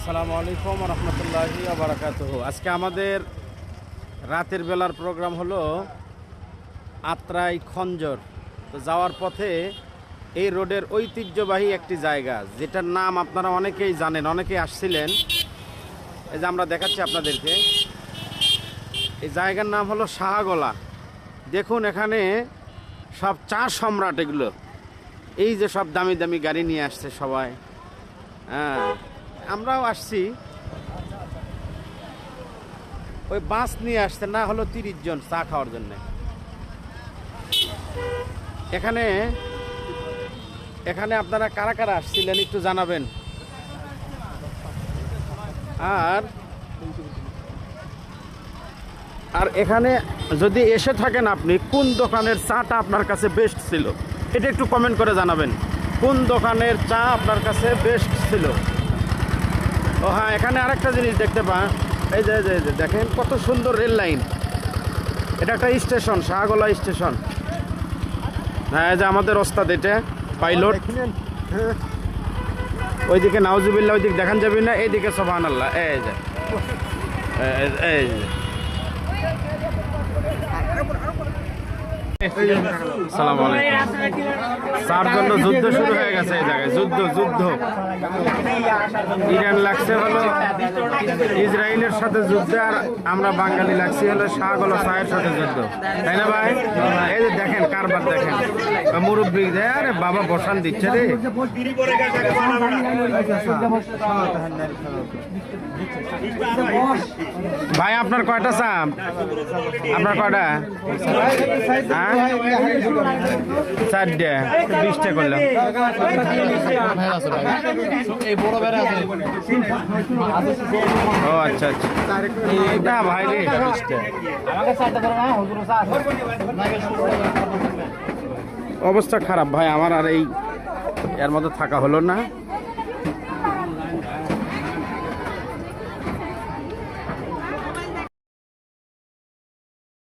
আসসালামু আলাইকুম রহমতুল্লাহি ওয়া বারাকাতুহু। আজকে আমাদের রাতের বেলার প্রোগ্রাম হলো আত্রাই খঞ্জর। তো যাওয়ার পথে এই রোডের ঐতিহ্যবাহী একটি জায়গা, যেটার নাম আপনারা অনেকেই জানেন, অনেকেই আসছিলেন। এই যে আমরা দেখাচ্ছি আপনাদেরকে, এই জায়গার নাম হলো শাহগোলা। দেখুন এখানে সব চা সম্রাট, এগুলো এই যে সব দামি দামি গাড়ি নিয়ে আসছে সবাই। হ্যাঁ, আমরাও আসছি, ওই বাস নিয়ে আসছে, না হলো 30 জন চা খাওয়ার জন্য। এখানে এখানে আপনারা কারা কারা আসছিলেন একটু জানাবেন। আর আর এখানে যদি এসে থাকেন, আপনি কোন দোকানের চাটা আপনার কাছে বেস্ট ছিল এটা একটু কমেন্ট করে জানাবেন। কোন দোকানের চা আপনার কাছে বেস্ট ছিল। ও হ্যাঁ, এখানে আরেকটা জিনিস দেখতে পান, এই যে দেখেন কত সুন্দর রেল লাইন। এটা একটা স্টেশন, শাহগোলা স্টেশন। হ্যাঁ, এই যে আমাদের ওস্তাদ, এটা পাইলট। ওইদিকে নাউজুবিল্লাহ, ওইদিকে দেখান যাবি না, এইদিকে সুবহানাল্লাহ। এই যে এই যে আসসালামু আলাইকুম। তার জন্য যুদ্ধ শুরু হয়ে গেছে এই জায়গায়, যুদ্ধ ইরান লাগছে হলো ইসরায়েলের সাথে যুদ্ধ, আর আমরা বাঙালি লাগছি হলো শাহগোলা চায়ের সাথে যুদ্ধ, তাই না ভাই? এই যে দেখেন কারবার, দেখেন মুরব্বী, আরে বাবা বসান দিচ্ছে রে। ভাই আপনার কয়টা চা? আপনার কয়টা? হ্যাঁ, 4টে 20টা করলাম। ও আচ্ছা আচ্ছা, না ভাই রে, অবস্থা খারাপ ভাই আমার, আর এই এর মধ্যে থাকা হলো না।